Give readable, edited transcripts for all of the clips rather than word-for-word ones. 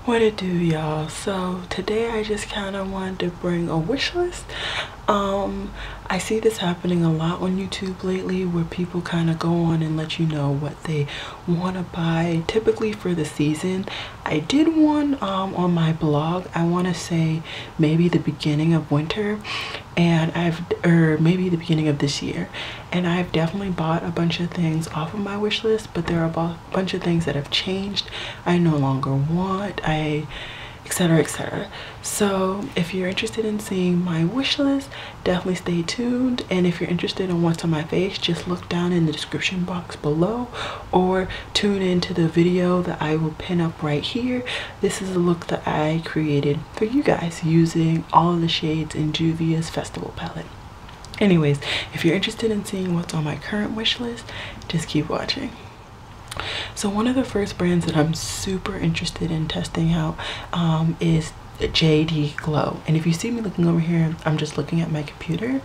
What it do, y'all? So today I just kind of wanted to bring a wish list. I see this happening a lot on YouTube lately, where people kind of go on and let you know what they want to buy typically for the season. I did one on my blog, I want to say maybe the beginning of winter, and maybe the beginning of this year, and I've definitely bought a bunch of things off of my wish list, but there are a bunch of things that have changed. I no longer want, etc, etc. So if you're interested in seeing my wish list, definitely stay tuned. And if you're interested in what's on my face, just look down in the description box below, or tune into the video that I will pin up right here. This is a look that I created for you guys using all of the shades in Juvia's Festival palette. Anyways, if you're interested in seeing what's on my current wish list, just keep watching. So one of the first brands that I'm super interested in testing out is JD Glow. And if you see me looking over here, I'm just looking at my computer.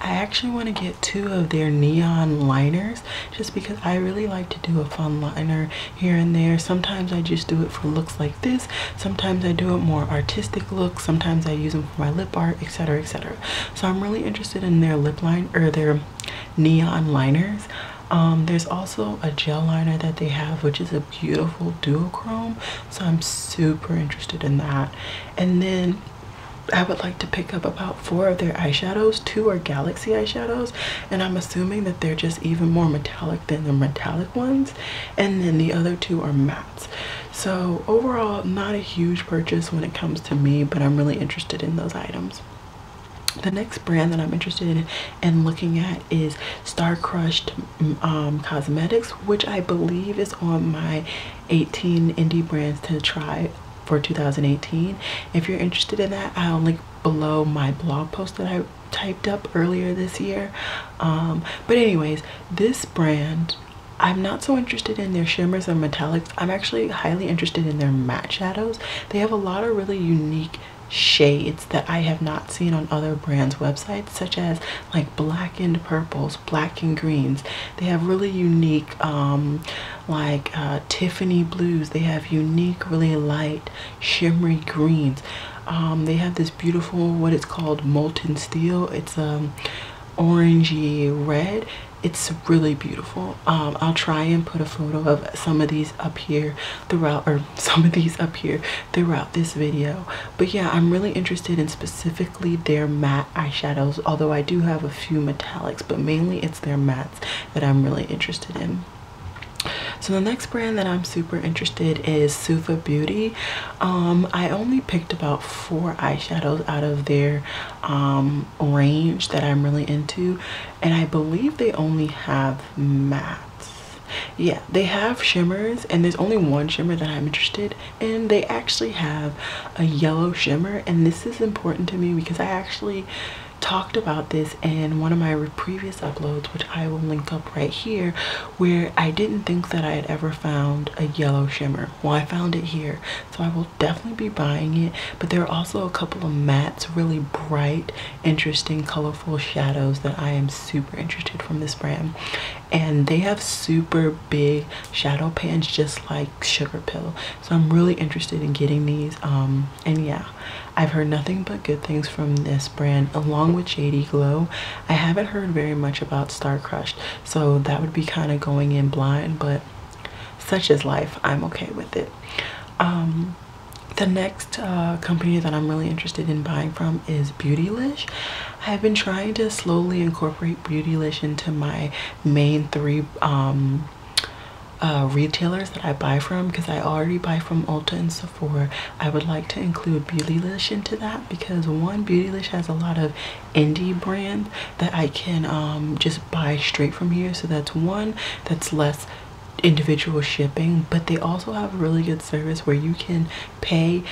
I actually want to get 2 of their neon liners, just because I really like to do a fun liner here and there. Sometimes I just do it for looks like this, sometimes I do it more artistic looks, sometimes I use them for my lip art, etc, etc. So I'm really interested in their lip line, or their neon liners. There's also a gel liner that they have, which is a beautiful duochrome, so I'm super interested in that. And then I would like to pick up about 4 of their eyeshadows. 2 are Galaxy eyeshadows, and I'm assuming that they're just even more metallic than the metallic ones, and then the other 2 are mattes. So overall, not a huge purchase when it comes to me, but I'm really interested in those items. The next brand that I'm interested in and looking at is Starcrush Cosmetics, which I believe is on my 18 indie brands to try for 2018. If you're interested in that, I'll link below my blog post that I typed up earlier this year. But anyways, this brand, I'm not so interested in their shimmers or metallics. I'm actually highly interested in their matte shadows. They have a lot of really unique shades that I have not seen on other brands' websites, such as like blackened purples, blackened greens. They have really unique Tiffany blues. They have unique, really light shimmery greens. They have this beautiful, what it's called, molten steel. It's orangey red. It's really beautiful. I'll try and put a photo of some of these up here throughout, throughout this video. But yeah, I'm really interested in specifically their matte eyeshadows, although I do have a few metallics, but mainly it's their mattes that I'm really interested in. So the next brand that I'm super interested is Sua Beauty. I only picked about 4 eyeshadows out of their range that I'm really into, and I believe they only have mattes. Yeah, they have shimmers, and there's only one shimmer that I'm interested in. They actually have a yellow shimmer, and this is important to me because I actually talked about this in one of my previous uploads, which I will link up right here, where I didn't think that I had ever found a yellow shimmer. Well, I found it here, so I will definitely be buying it. But there are also a couple of mattes, really bright, interesting, colorful shadows that I am super interested from this brand. And they have super big shadow pans, just like Sugar Pill, so I'm really interested in getting these. And yeah, I've heard nothing but good things from this brand, along with JD Glow. I haven't heard very much about Starcrush, so that would be kind of going in blind, but such is life. I'm okay with it. The next company that I'm really interested in buying from is Beautylish. I've been trying to slowly incorporate Beautylish into my main 3 retailers that I buy from, because I already buy from Ulta and Sephora. I would like to include Beautylish into that because, one, Beautylish has a lot of indie brands that I can just buy straight from here, so that's one, that's less individual shipping. But they also have a really good service where you can pay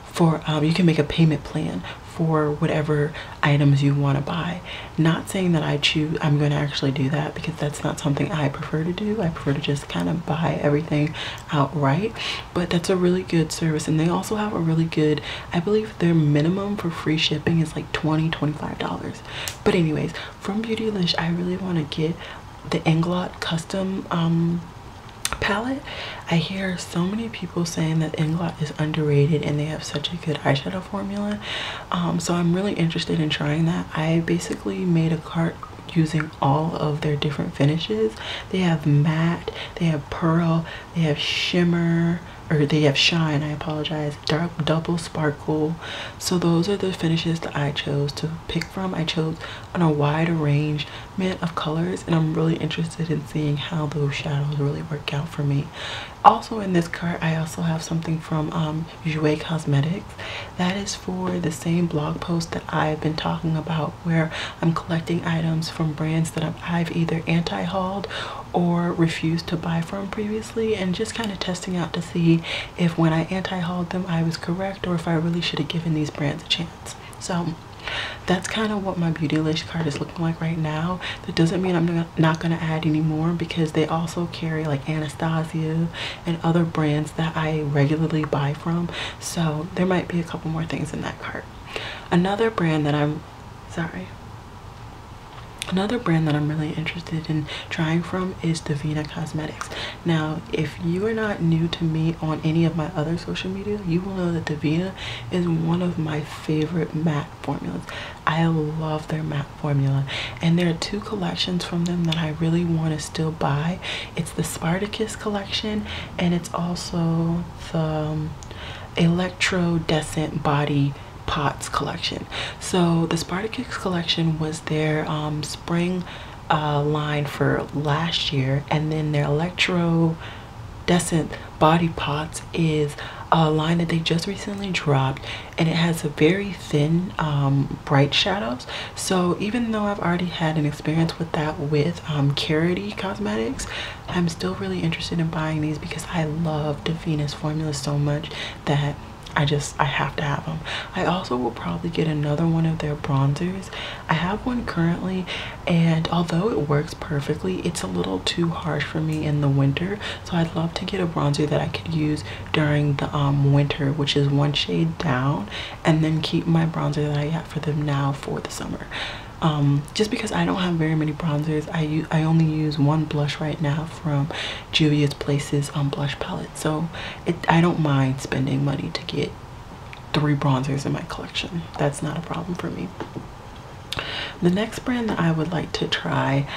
for you can make a payment plan for whatever items you want to buy. Not saying that I'm going to actually do that, because that's not something I prefer to do. I prefer to just kind of buy everything outright, but that's a really good service. And they also have a really good, I believe their minimum for free shipping is like $25. But anyways, from Beautylish, I really want to get the Inglot custom palette. I hear so many people saying that Inglot is underrated and they have such a good eyeshadow formula. So I'm really interested in trying that. I basically made a cart using all of their different finishes. They have matte, they have pearl, they have shimmer, or they have shine, I apologize, dark, double sparkle. So those are the finishes that I chose to pick from. I chose on a wide arrangement of colors, and I'm really interested in seeing how those shadows really work out for me. Also in this cart, I also have something from Sua Cosmetics. That is for the same blog post that I've been talking about, where I'm collecting items from brands that I've either anti-hauled or refused to buy from previously, and just kind of testing out to see if when I anti-hauled them I was correct, or if I really should have given these brands a chance. So that's kind of what my Beautylish cart is looking like right now. That doesn't mean I'm not going to add any more, because they also carry like Anastasia and other brands that I regularly buy from. So there might be a couple more things in that cart. Another brand that I'm really interested in trying from is Davina Cosmetics. Now, if you are not new to me on any of my other social media, you will know that Davina is one of my favorite matte formulas. I love their matte formula, and there are two collections from them that I really want to still buy. It's the Spartacus collection, and it's also the Electrodescent Body Pots collection. So the Spartacus collection was their spring line for last year, and then their Electrodescent Body Pots is a line that they just recently dropped, and it has a very thin bright shadows. So even though I've already had an experience with that with Charity Cosmetics, I'm still really interested in buying these because I love Davina's formula so much that I have to have them. I also will probably get another one of their bronzers. I have one currently, and although it works perfectly, it's a little too harsh for me in the winter. So I'd love to get a bronzer that I could use during the winter, which is one shade down, and then keep my bronzer that I have for them now for the summer. Just because I don't have very many bronzers, I only use one blush right now from Juvia's Place's blush palette. So I don't mind spending money to get 3 bronzers in my collection. That's not a problem for me. The next brand that I would like to try,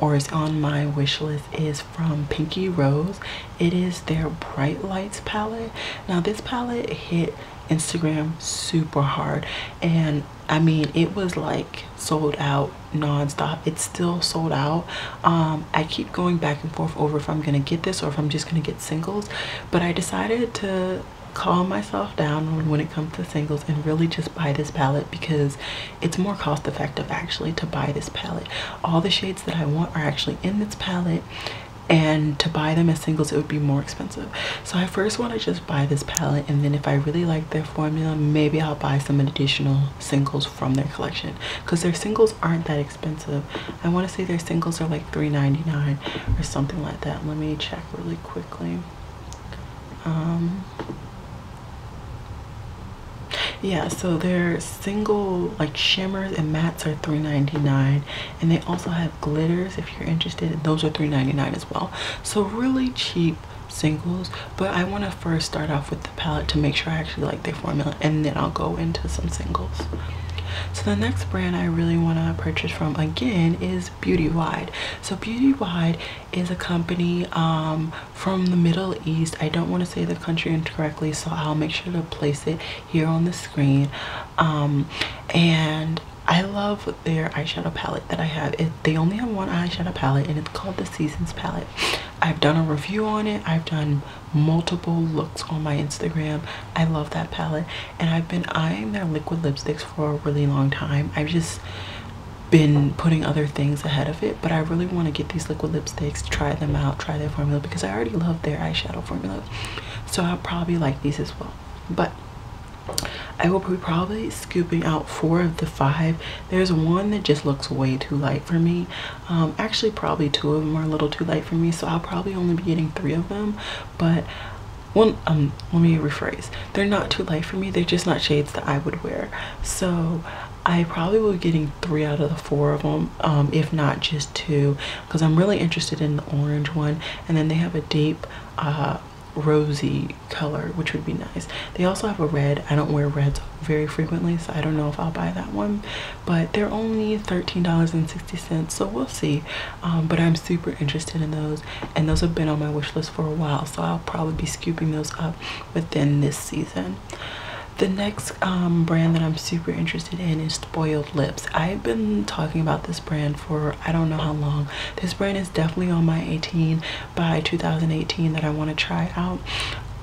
or is on my wish list, is from Pinky Rose. It is their Bright Lights palette. Now this palette hit Instagram super hard, and I mean, it was like sold out non-stop. It's still sold out. I keep going back and forth over if I'm gonna get this or if I'm just gonna get singles, but I decided to calm myself down when it comes to singles and really just buy this palette, because it's more cost effective actually to buy this palette. All the shades that I want are actually in this palette, and to buy them as singles it would be more expensive. So I first want to just buy this palette, and then if I really like their formula, maybe I'll buy some additional singles from their collection, because their singles aren't that expensive. I want to say their singles are like $3.99 or something like that. Let me check really quickly. Yeah, so their single like shimmers and mattes are $3.99, and they also have glitters if you're interested. Those are $3.99 as well. So really cheap singles, but I want to first start off with the palette to make sure I actually like their formula, and then I'll go into some singles. So the next brand I really want to purchase from again is Beauty Wide. So Beauty Wide is a company from the Middle East. I don't want to say the country incorrectly, so I'll make sure to place it here on the screen. And I love their eyeshadow palette that I have. They only have one eyeshadow palette, and it's called the Seasons palette. I've done a review on it. I've done multiple looks on my Instagram. I love that palette, and I've been eyeing their liquid lipsticks for a really long time. I've just been putting other things ahead of it, but I really want to get these liquid lipsticks, try them out, try their formula, because I already love their eyeshadow formula. So I'll probably like these as well. But I will be probably scooping out 4 of the 5. There's one that just looks way too light for me. Actually probably 2 of them are a little too light for me, so I'll probably only be getting 3 of them. But let me rephrase, they're not too light for me, they're just not shades that I would wear. So I probably will be getting 3 out of the 4 of them, if not just 2, because I'm really interested in the orange one. And then they have a deep rosy color, which would be nice. They also have a red. I don't wear reds very frequently, so I don't know if I'll buy that one, but they're only $13.60, so we'll see. But I'm super interested in those, and those have been on my wish list for a while, so I'll probably be scooping those up within this season. The next brand that I'm super interested in is Spoiled Lips. I've been talking about this brand for I don't know how long. This brand is definitely on my 18 by 2018 that I want to try out.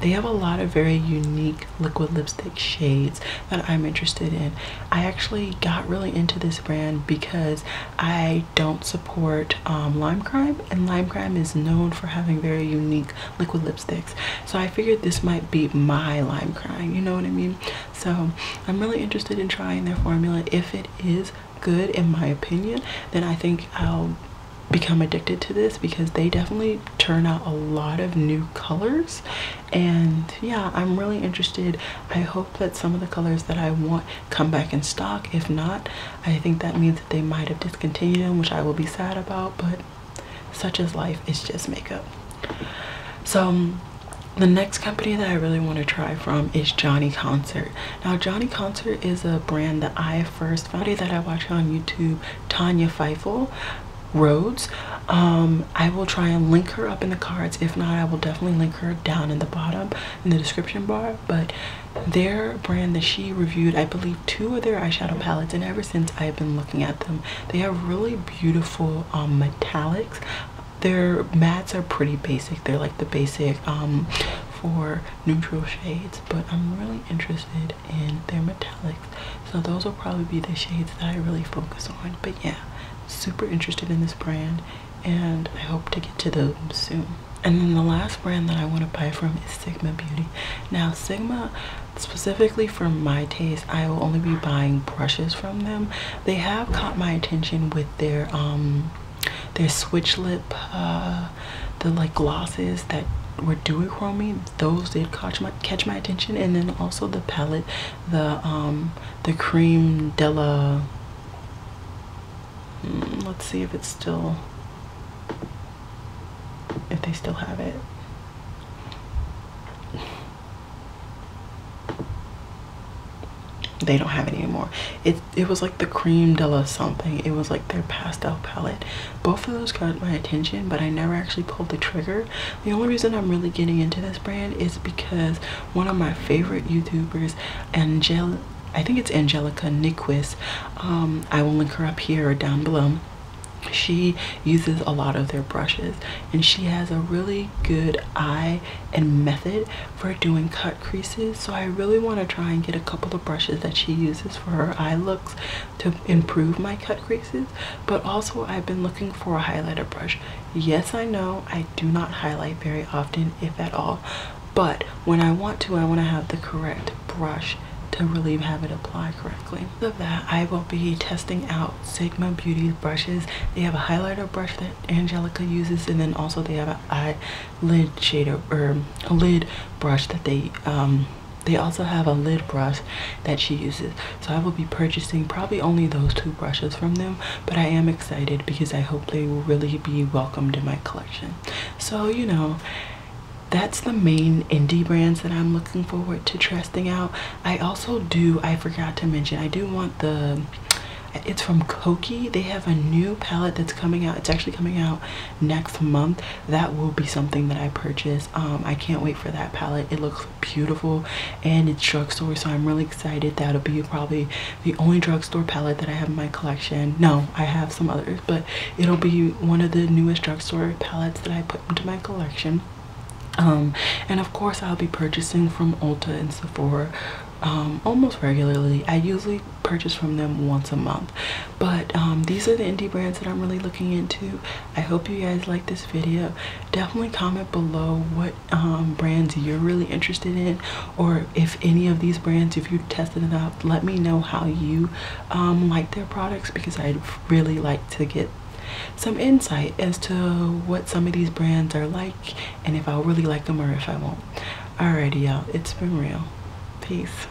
They have a lot of very unique liquid lipstick shades that I'm interested in. I actually got really into this brand because I don't support Lime Crime, and Lime Crime is known for having very unique liquid lipsticks. So I figured this might be my Lime Crime, you know what I mean? So I'm really interested in trying their formula. If it is good, in my opinion, then I think I'll become addicted to this, because they definitely turn out a lot of new colors. And yeah, I'm really interested. I hope that some of the colors that I want come back in stock. If not, I think that means that they might have discontinued them, which I will be sad about, but such is life. It's just makeup. So the next company that I really want to try from is Johnny Concert. Now, Johnny Concert is a brand that I first found, that I watch on YouTube, Tanya Feifel Rhodes. I will try and link her up in the cards. If not, I will definitely link her down in the bottom in the description bar. But their brand that she reviewed, I believe 2 of their eyeshadow palettes, and ever since I've been looking at them, they have really beautiful metallics. Their mattes are pretty basic. They're like the basic for neutral shades, but I'm really interested in their metallics, so those will probably be the shades that I really focus on. But yeah, super interested in this brand, and I hope to get to those soon. And then the last brand that I want to buy from is Sigma Beauty. Now, Sigma, specifically for my taste, I will only be buying brushes from them. They have caught my attention with their switch lip, the like glosses that were duochrome. Those did catch my attention. And then also the palette, the Cream de la, let's see if it's still, if they still have it. They don't have it anymore. It was like the Cream de la something. It was like their pastel palette. Both of those caught my attention, but I never actually pulled the trigger. The only reason I'm really getting into this brand is because one of my favorite YouTubers, I think it's Angelica Nyquist, I will link her up here or down below. She uses a lot of their brushes, and she has a really good eye and method for doing cut creases. So I really want to try and get a couple of brushes that she uses for her eye looks to improve my cut creases. But also, I've been looking for a highlighter brush. Yes, I know I do not highlight very often, if at all, but when I want to have the correct brush to really have it apply correctly. Of that, I will be testing out Sigma Beauty brushes. They have a highlighter brush that Angelica uses, and then also they have an eyelid shader, or a lid brush that they also have a lid brush that she uses. So I will be purchasing probably only those 2 brushes from them, but I am excited because I hope they will really be welcomed in my collection. So, you know, that's the main indie brands that I'm looking forward to testing out. I forgot to mention, I do want it's from Koki. They have a new palette that's coming out. It's actually coming out next month. That will be something that I purchase. I can't wait for that palette. It looks beautiful, and it's drugstore, so I'm really excited. That'll be probably the only drugstore palette that I have in my collection. No, I have some others, but it'll be one of the newest drugstore palettes that I put into my collection. And of course, I'll be purchasing from Ulta and Sephora almost regularly. I usually purchase from them once a month, but these are the indie brands that I'm really looking into. I hope you guys like this video. Definitely comment below what brands you're really interested in, or if any of these brands, if you tested it out, let me know how you like their products, because I'd really like to get some insight as to what some of these brands are like, and if I'll really like them or if I won't. Alrighty, y'all, it's been real. Peace.